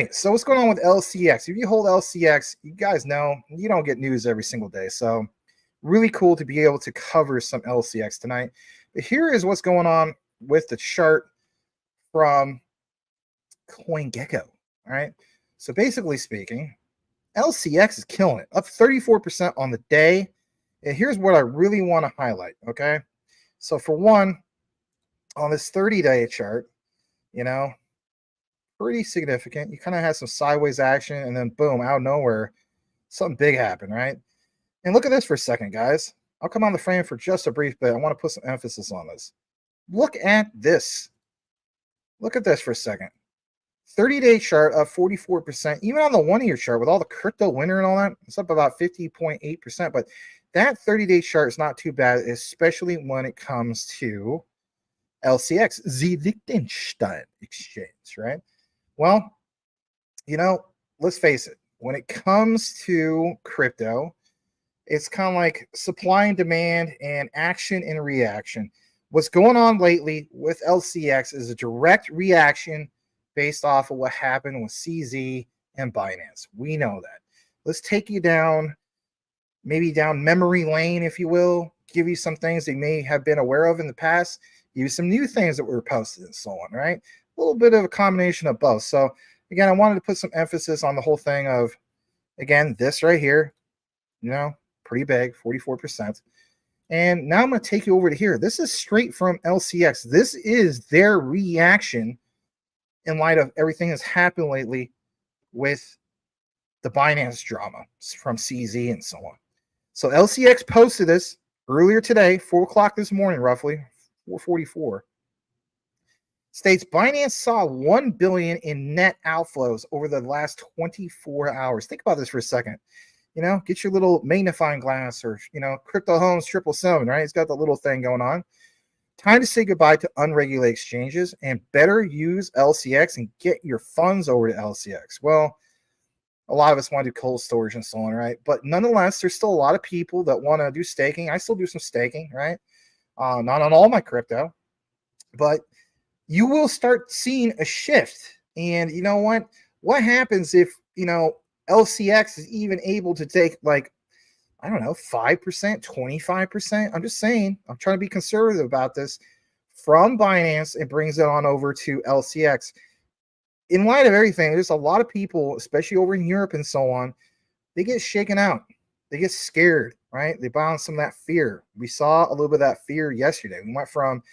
right, so what's going on with LCX? If you hold LCX, you guys know you don't get news every single day. So really cool to be able to cover some LCX tonight. But here is what's going on with the chart from CoinGecko. All right. So basically speaking, LCX is killing it, up 34% on the day. And here's what I really want to highlight. Okay. So for one, on this 30-day chart, pretty significant. You kind of had some sideways action, and then boom, out of nowhere, something big happened, right? And look at this for a second, guys. I'll come on the frame for just a brief bit. I want to put some emphasis on this. Look at this. Look at this for a second. 30-day chart up 44%. Even on the 1-year chart with all the crypto winter and all that, it's up about 50.8%. But that 30-day chart is not too bad, especially when it comes to LCX, the Liechtenstein exchange, right? Well, let's face it. When it comes to crypto, it's kind of like supply and demand and action and reaction. What's going on lately with LCX is a direct reaction based off of what happened with CZ and Binance. We know that. Let's take you down, maybe down memory lane, if you will, give you some things they may have been aware of in the past, give you some new things that were posted and so on, right? A little bit of a combination of both. So again, I wanted to put some emphasis on the whole thing of, again, this right here, pretty big, 44%. And now I'm going to take you over to here. This is straight from LCX. This is their reaction in light of everything that's happened lately with the Binance drama from CZ and so on. So LCX posted this earlier today, 4 o'clock this morning, roughly, 4:44. States Binance saw $1 billion in net outflows over the last 24 hours. Think about this for a second. Get your little magnifying glass or, Crypto Homes 777, right? It's got the little thing going on. Time to say goodbye to unregulated exchanges and better use LCX and get your funds over to LCX. Well, a lot of us want to do cold storage and so on, right? But nonetheless, there's still a lot of people that want to do staking. I still do some staking, right? Not on all my crypto, but you will start seeing a shift. And you know what? What happens if, LCX is even able to take 5%, 25%? I'm just saying, I'm trying to be conservative about this, from Binance and brings it on over to LCX. In light of everything, there's a lot of people, especially over in Europe and so on, they get shaken out. They get scared, right? They buy on some of that fear. We saw a little bit of that fear yesterday. We went from,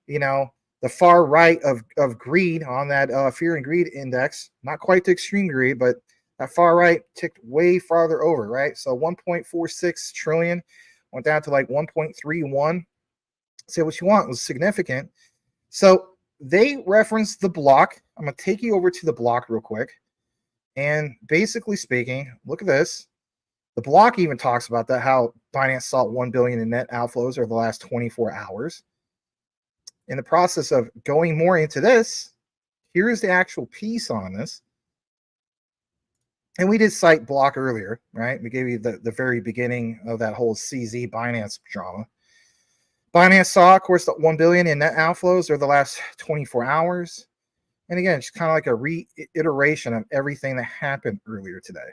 the far right of greed on that fear and greed index, not quite to extreme greed, but that far right ticked way farther over, right? So 1.46 trillion went down to like 1.31. Say what you want, it was significant. So they referenced the block. I'm going to take you over to the block real quick. And basically speaking, look at this. The block even talks about that, how Binance saw $1 billion in net outflows over the last 24 hours. In the process of going more into this, here's the actual piece on this. And we did cite block earlier, right? We gave you the very beginning of that whole CZ Binance drama. Binance saw, of course, the $1 billion in net outflows over the last 24 hours. And again, it's kind of like a reiteration of everything that happened earlier today.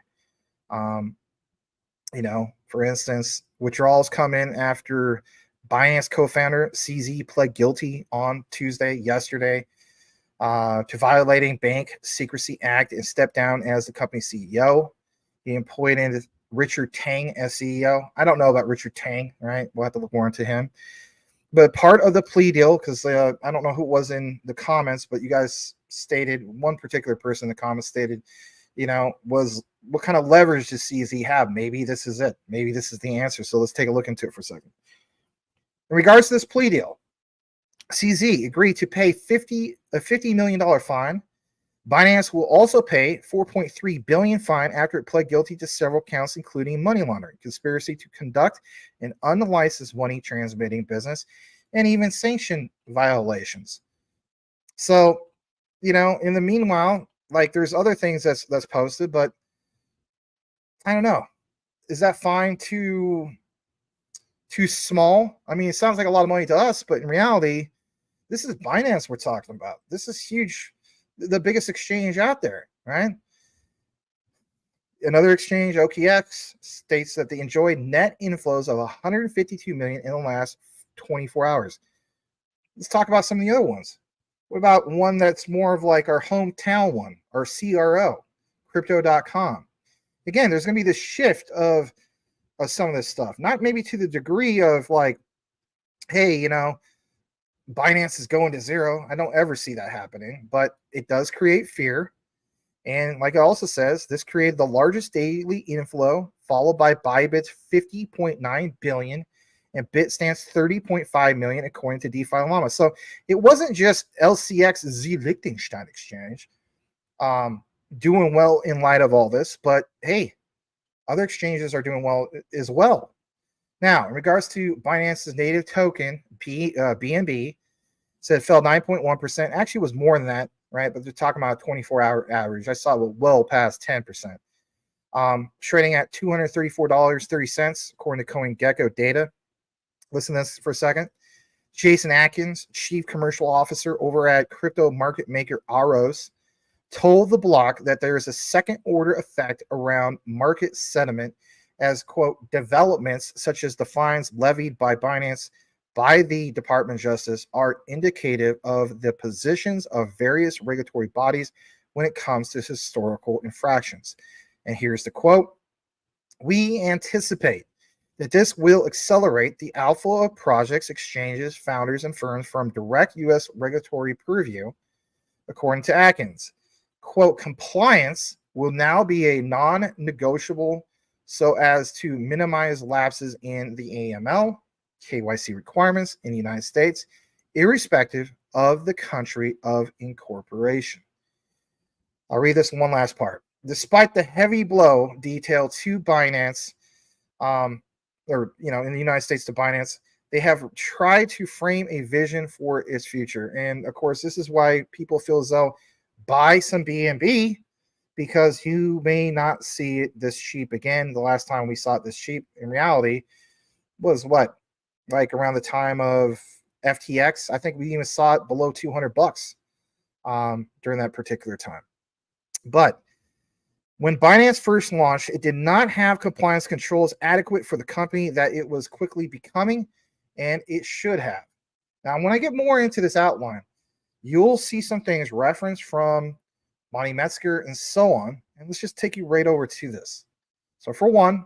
For instance, withdrawals come in after Binance co-founder CZ pled guilty on yesterday, to violating Bank Secrecy Act and stepped down as the company CEO. He employed in Richard Tang as CEO. I don't know about Richard Tang, right? We'll have to look more into him. But part of the plea deal, because I don't know who it was in the comments, but you guys stated, one particular person in the comments stated, was what kind of leverage does CZ have? Maybe this is it. Maybe this is the answer. So let's take a look into it for a second. In regards to this plea deal, CZ agreed to pay a $50 million fine. Binance will also pay $4.3 billion fine after it pled guilty to several counts, including money laundering, conspiracy to conduct an unlicensed money transmitting business, and even sanction violations. So, in the meanwhile, there's other things that's posted, but I don't know. Is that fine too small? I mean, it sounds like a lot of money to us, but in reality, this is Binance we're talking about. This is huge, the biggest exchange out there, right? Another exchange, OKX, states that they enjoyed net inflows of 152 million in the last 24 hours. Let's talk about some of the other ones. What about one that's more of like our hometown one, our CRO, crypto.com? Again, there's going to be this shift of some of this stuff, not maybe to the degree of like, hey, you know, Binance is going to zero. I don't ever see that happening, but it does create fear. And like it also says, this created the largest daily inflow, followed by Bybit's 50.9 billion and Bitstamp's 30.5 million, according to DeFi Llama. So it wasn't just LCX Z Liechtenstein Exchange doing well in light of all this, but hey, other exchanges are doing well as well. Now, in regards to Binance's native token, BNB, said it fell 9.1%. Actually, was more than that, right? But they're talking about a 24-hour average. I saw it well past 10%. Trading at $234.30, according to CoinGecko data. Listen to this for a second. Jason Atkins, Chief Commercial Officer over at crypto market maker Aros, told the block that there is a second-order effect around market sentiment as, quote, developments such as the fines levied by Binance by the Department of Justice are indicative of the positions of various regulatory bodies when it comes to historical infractions. And here's the quote. We anticipate that this will accelerate the outflow of projects, exchanges, founders, and firms from direct U.S. regulatory purview, according to Atkins. Quote, compliance will now be a non-negotiable so as to minimize lapses in the AML, KYC requirements in the United States, irrespective of the country of incorporation. I'll read this one last part. Despite the heavy blow detailed to Binance, in the United States to Binance, they have tried to frame a vision for its future. And of course, this is why people feel as though buy some BNB, because you may not see it this cheap again. The last time we saw it this cheap in reality was what? Like around the time of FTX. I think we even saw it below $200 during that particular time. But when Binance first launched, it did not have compliance controls adequate for the company that it was quickly becoming, and it should have. Now, when I get more into this outline, you'll see some things referenced from Monty Metzger and so on, and let's just take you right over to this. So for one,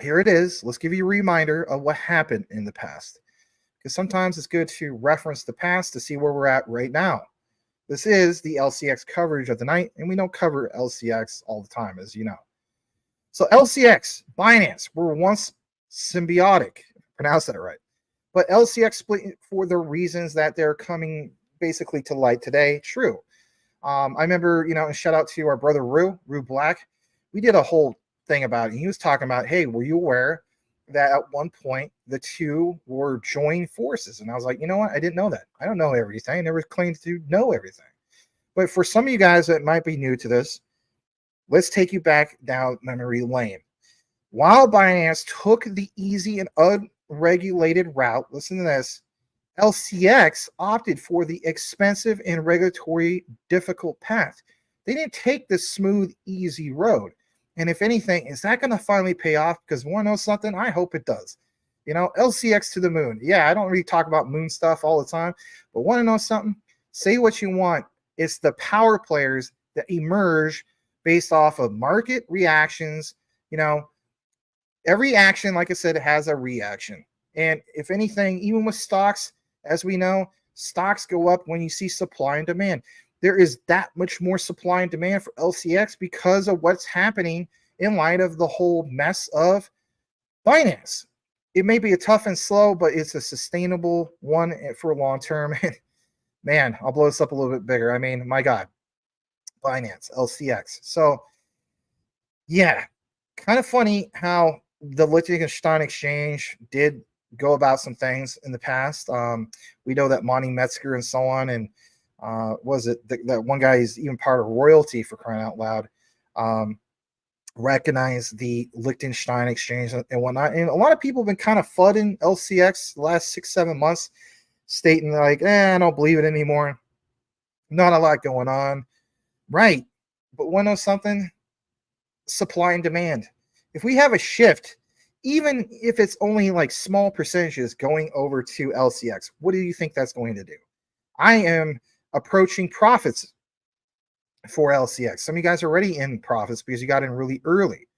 here it is. Let's give you a reminder of what happened in the past, because sometimes it's good to reference the past to see where we're at right now. This is the LCX coverage of the night, and we don't cover LCX all the time, as you know. So LCX, Binance were once symbiotic, pronounce that right. But LCX split for the reasons that they're coming basically to light today. True. I remember, and shout out to our brother Rue Black. We did a whole thing about it. He was talking about, hey, were you aware that at one point the two were joined forces? And I was like, you know what? I didn't know that. I don't know everything. I never claimed to know everything. But for some of you guys that might be new to this, let's take you back down memory lane. While Binance took the easy and unregulated route, listen to this, LCX opted for the expensive and regulatory difficult path. They didn't take the smooth, easy road. And if anything, is that going to finally pay off? Because want to know something? I hope it does. LCX to the moon. Yeah, I don't really talk about moon stuff all the time, but want to know something? Say what you want. It's the power players that emerge based off of market reactions. Every action, like I said, has a reaction. And if anything, even with stocks, as we know, stocks go up when you see supply and demand. There is that much more supply and demand for LCX because of what's happening in light of the whole mess of Binance. It may be a tough and slow, but it's a sustainable one for long term. Man, I'll blow this up a little bit bigger. I mean, my God, Binance, LCX. So, yeah, kind of funny how the Liechtenstein exchange did go about some things in the past. We know that Monty Metzger and so on, and was it that one guy is even part of royalty, for crying out loud, recognize the Liechtenstein exchange and whatnot. And a lot of people have been kind of flooding LCX the last 6-7 months, stating like, I don't believe it anymore. Not a lot going on. Right. But want to know something? supply and demand. If we have a shift, even if it's only like small percentages going over to LCX, what do you think that's going to do? I am approaching profits for LCX. Some of you guys are already in profits because you got in really early.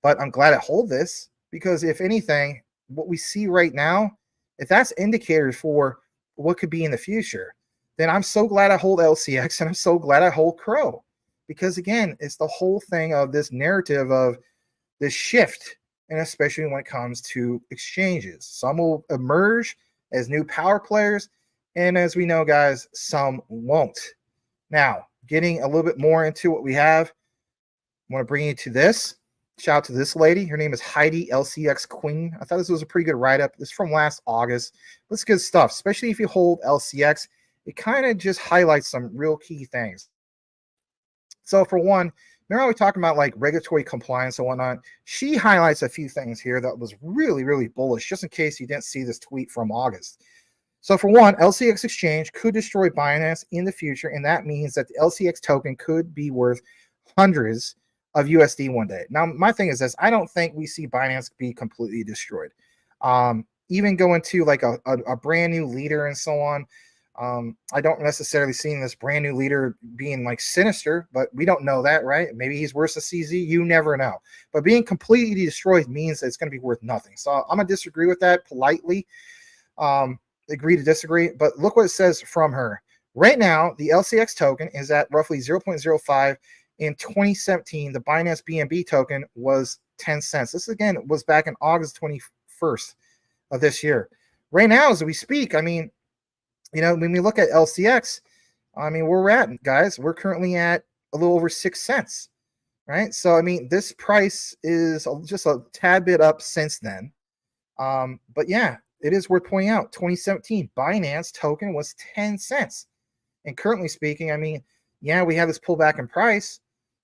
But I'm glad I hold this because if anything, what we see right now, if that's indicators for what could be in the future, then I'm so glad I hold LCX and I'm so glad I hold Crow. Because again, it's the whole thing of this narrative of this shift, and especially when it comes to exchanges. Some will emerge as new power players, and as we know, guys, some won't. Now, getting a little bit more into what we have, I want to bring you to this. Shout out to this lady. Her name is Heidi, LCX Queen. I thought this was a pretty good write-up. This is from last August. That's good stuff, especially if you hold LCX. It kind of just highlights some real key things. So for one, remember how we talking about like regulatory compliance and whatnot? She highlights a few things here that was really, really bullish, just in case you didn't see this tweet from August. So for one, LCX exchange could destroy Binance in the future, and that means that the LCX token could be worth hundreds of USD one day. Now, my thing is this: I don't think we see Binance be completely destroyed. Even going to like a brand new leader and so on. I don't necessarily see this brand new leader being like sinister, but we don't know that, right? Maybe he's worse than CZ. You never know. But being completely destroyed means that it's going to be worth nothing. So I'm going to disagree with that politely. Agree to disagree. But look what it says from her. Right now, the LCX token is at roughly 0.05. In 2017, the Binance BNB token was 10 cents. This, again, was back in August 21st of this year. Right now, as we speak, I mean, you know, when we look at LCX, I mean, where we're at, guys, we're currently at a little over 6 cents, right? So, I mean, this price is just a tad bit up since then. But yeah, it is worth pointing out, 2017 Binance token was 10 cents. And currently speaking, I mean, yeah, we have this pullback in price,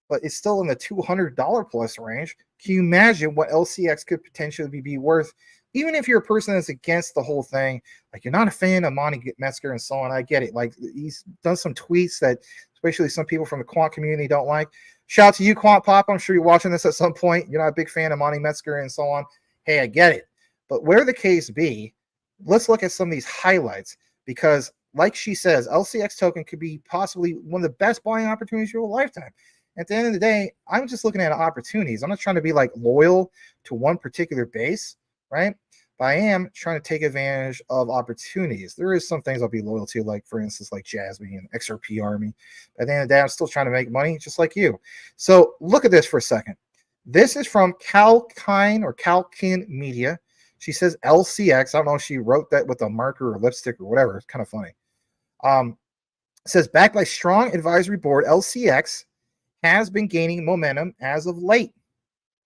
but it's still in the $200 plus range. Can you imagine what LCX could potentially be worth? Even if you're a person that's against the whole thing, like you're not a fan of Monty Metzger and so on, I get it. Like he's done some tweets that especially some people from the quant community don't like. Shout out to you, Quant Pop. I'm sure you're watching this at some point. You're not a big fan of Monty Metzger and so on. Hey, I get it. But where the case be, let's look at some of these highlights because like she says, LCX token could be possibly one of the best buying opportunities of your lifetime. At the end of the day, I'm just looking at opportunities. I'm not trying to be like loyal to one particular base, right? But I am trying to take advantage of opportunities. There is some things I'll be loyal to, like for instance, like JASMY and XRP Army. At the end of the day, I'm still trying to make money, just like you. So look at this for a second. This is from Calkin Media. She says LCX. I don't know if she wrote that with a marker or lipstick or whatever. It's kind of funny. It says backed by strong advisory board, LCX has been gaining momentum as of late.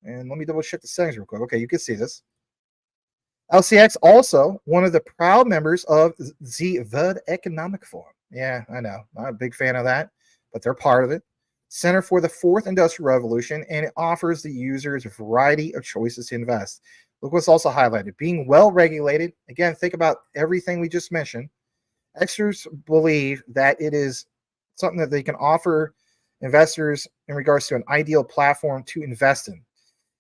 And let me double check the settings real quick. Okay, you can see this. LCX also one of the proud members of the World Economic Forum. Yeah, I know. Not a big fan of that, but they're part of it. Center for the Fourth Industrial Revolution, and it offers the users a variety of choices to invest. Look what's also highlighted. Being well regulated. Again, think about everything we just mentioned. Experts believe that it is something that they can offer investors in regards to an ideal platform to invest in.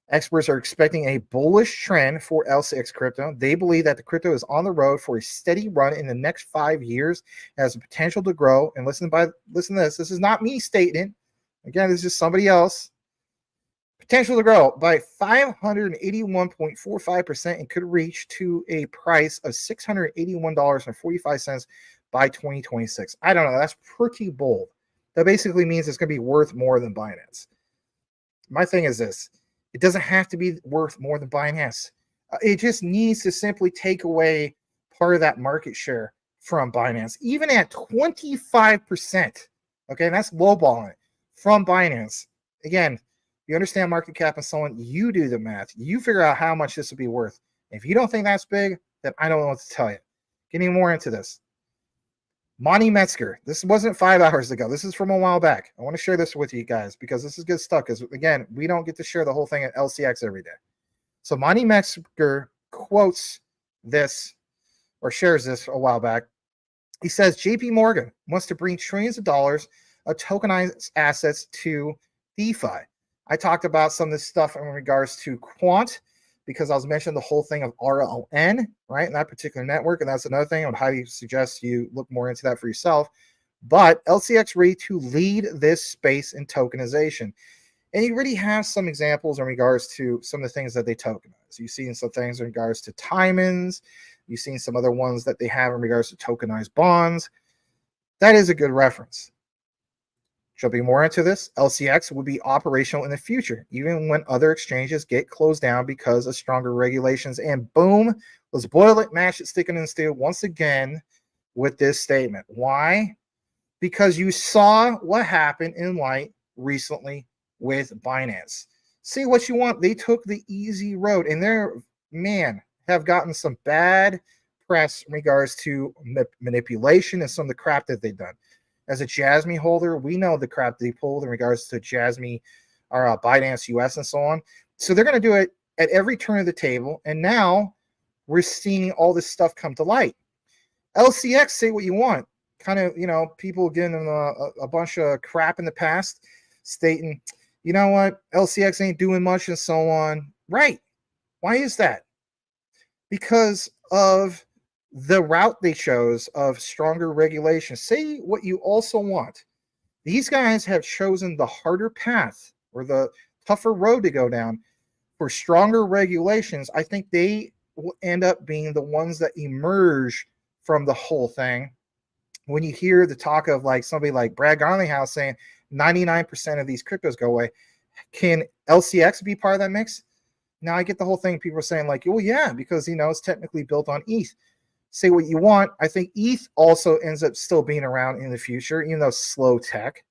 Experts are expecting a bullish trend for LCX crypto. They believe that the crypto is on the road for a steady run in the next 5 years, has the potential to grow. And listen to this. This is not me stating it. Again, this is somebody else. Potential to grow by 581.45% and could reach to a price of $681.45 by 2026. I don't know. That's pretty bold. That basically means it's going to be worth more than Binance. My thing is this. It doesn't have to be worth more than Binance. It just needs to simply take away part of that market share from Binance, even at 25%. Okay, and that's lowballing it from Binance. Again, you understand market cap and so on. You do the math. You figure out how much this would be worth. If you don't think that's big, then I don't know what to tell you. Getting more into this. Monty Metzger. This wasn't 5 hours ago. This is from a while back. I want to share this with you guys because this is good stuff. Because again, we don't get to share the whole thing at LCX every day. So Monty Metzger quotes this or shares this a while back. He says JP Morgan wants to bring trillions of dollars of tokenized assets to DeFi. I talked about some of this stuff in regards to quant because I was mentioning the whole thing of RLN, right, in that particular network. And that's another thing I would highly suggest you look more into that for yourself. But LCX ready to lead this space in tokenization. And you already have some examples in regards to some of the things that they tokenize. You've seen some things in regards to Timons. You've seen some other ones that they have in regards to tokenized bonds. That is a good reference. Jumping more into this, LCX will be operational in the future, even when other exchanges get closed down because of stronger regulations. And boom, let's boil it, mash it, stick it in steel once again with this statement. Why? Because you saw what happened in light recently with Binance. See what you want. They took the easy road, and they're, man, have gotten some bad press in regards to manipulation and some of the crap that they've done. As a JASMY holder, we know the crap they pulled in regards to JASMY or Binance US and so on. So they're going to do it at every turn of the table. And now we're seeing all this stuff come to light. LCX, say what you want. Kind of, people giving them a bunch of crap in the past, stating, you know what, LCX ain't doing much and so on. Right. Why is that? Because of the route they chose of stronger regulation. Say what you also want. These guys have chosen the harder path or the tougher road to go down for stronger regulations. I think they will end up being the ones that emerge from the whole thing. When you hear the talk of like somebody like Brad Garlinghouse saying 99% of these cryptos go away, can LCX be part of that mix? Now I get the whole thing. People are saying like, well, yeah, because it's technically built on ETH. Say what you want. I think ETH also ends up still being around in the future, even though slow tech.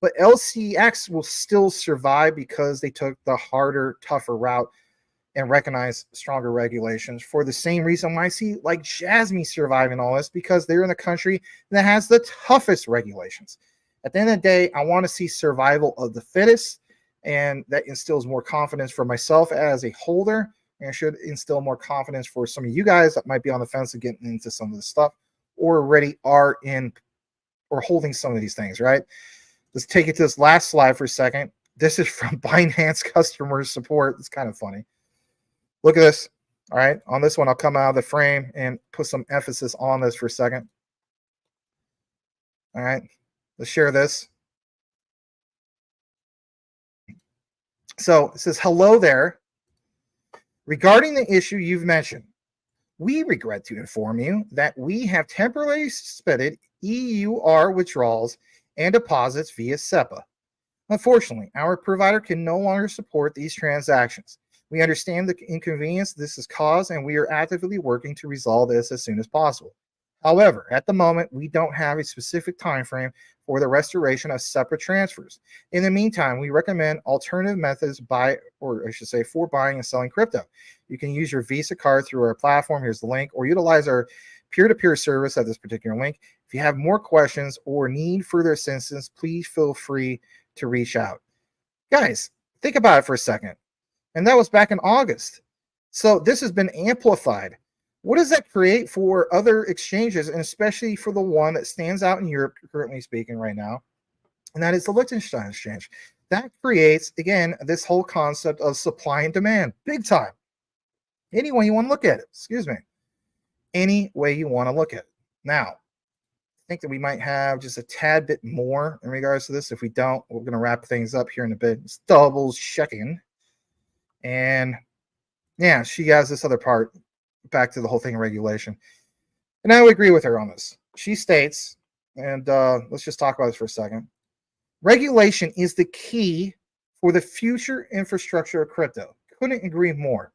But LCX will still survive because they took the harder, tougher route and recognize stronger regulations. For the same reason why I see like JASMY surviving all this, because they're in a country that has the toughest regulations. At the end of the day, I want to see survival of the fittest, and that instills more confidence for myself as a holder. And should instill more confidence for some of you guys that might be on the fence of getting into some of this stuff or already are in or holding some of these things, right? Let's take it to this last slide for a second. This is from Binance customer support. It's kind of funny. Look at this. All right. On this one, I'll come out of the frame and put some emphasis on this for a second. All right. Let's share this. So it says, hello there. Regarding the issue you've mentioned, we regret to inform you that we have temporarily suspended EUR withdrawals and deposits via SEPA. Unfortunately, our provider can no longer support these transactions. We understand the inconvenience this has caused, and we are actively working to resolve this as soon as possible. However, at the moment, we don't have a specific time frame for the restoration of separate transfers. In the meantime, we recommend alternative methods for buying and selling crypto. You can use your Visa card through our platform. Here's the link, or utilize our peer-to-peer service at this particular link. If you have more questions or need further assistance, please feel free to reach out. Guys, think about it for a second. And that was back in August. So this has been amplified. What does that create for other exchanges, and especially for the one that stands out in Europe, currently speaking right now, and that is the Liechtenstein exchange? That creates, again, this whole concept of supply and demand, big time. Any way you want to look at it, excuse me. Any way you want to look at it. Now, I think that we might have just a tad bit more in regards to this. If we don't, we're going to wrap things up here in a bit. It's double checking. And yeah, she has this other part back to the whole thing of regulation. And I would agree with her on this. She states, and let's just talk about this for a second. Regulation is the key for the future infrastructure of crypto. Couldn't agree more.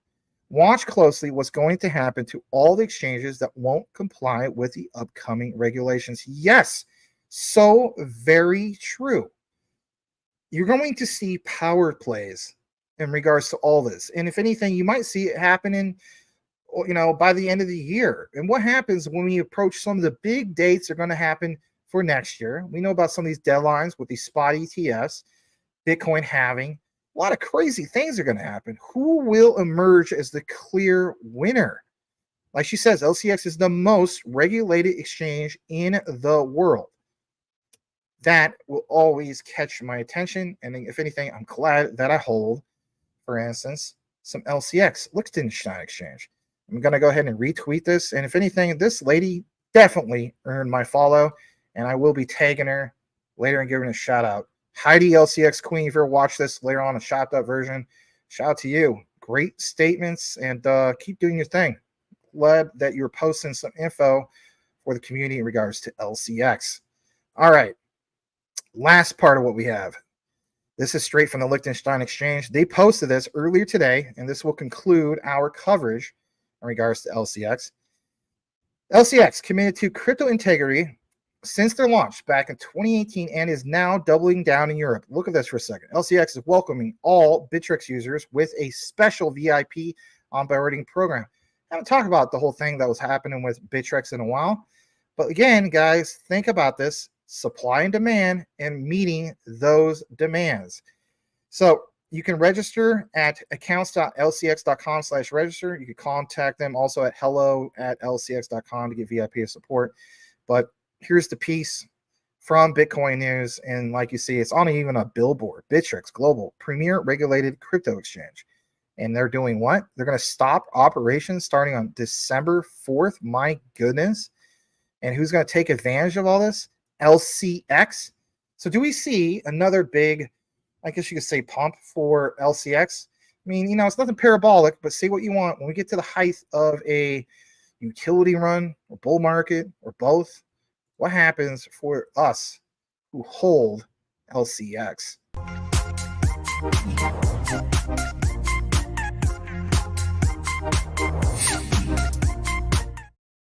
Watch closely what's going to happen to all the exchanges that won't comply with the upcoming regulations. Yes, so very true. You're going to see power plays in regards to all this. And if anything, you might see it happening, by the end of the year. And what happens when we approach some of the big dates that are going to happen for next year? We know about some of these deadlines with these spot ETFs, Bitcoin halving. A lot of crazy things are going to happen. Who will emerge as the clear winner? Like she says, LCX is the most regulated exchange in the world. that will always catch my attention. And if anything, I'm glad that I hold, for instance, some LCX, Liechtenstein Exchange. I'm going to go ahead and retweet this. And if anything, this lady definitely earned my follow, and I will be tagging her later and giving a shout out. Heidi LCX Queen, if you ever watch this later on, a chopped up version, shout out to you. Great statements, and keep doing your thing. Glad that you're posting some info for the community in regards to LCX. All right. Last part of what we have. This is straight from the Liechtenstein Exchange. They posted this earlier today, and this will conclude our coverage in regards to LCX. LCX committed to crypto integrity since their launch back in 2018 and is now doubling down in Europe. Look at this for a second. LCX is welcoming all Bittrex users with a special VIP onboarding program. I haven't talked about the whole thing that was happening with Bittrex in a while. But again, guys, think about this. Supply and demand and meeting those demands. So you can register at accounts.lcx.com/register. You can contact them also at hello@lcx.com to get VIP support. But here's the piece from Bitcoin News. And like you see, it's on even a billboard. Bittrex Global, premier regulated crypto exchange. And they're doing what? They're going to stop operations starting on December 4th. My goodness. And who's going to take advantage of all this? LCX. So do we see another big, I guess you could say, pump for LCX? I mean, it's nothing parabolic, but say what you want. When we get to the height of a utility run or bull market or both, what happens for us who hold LCX?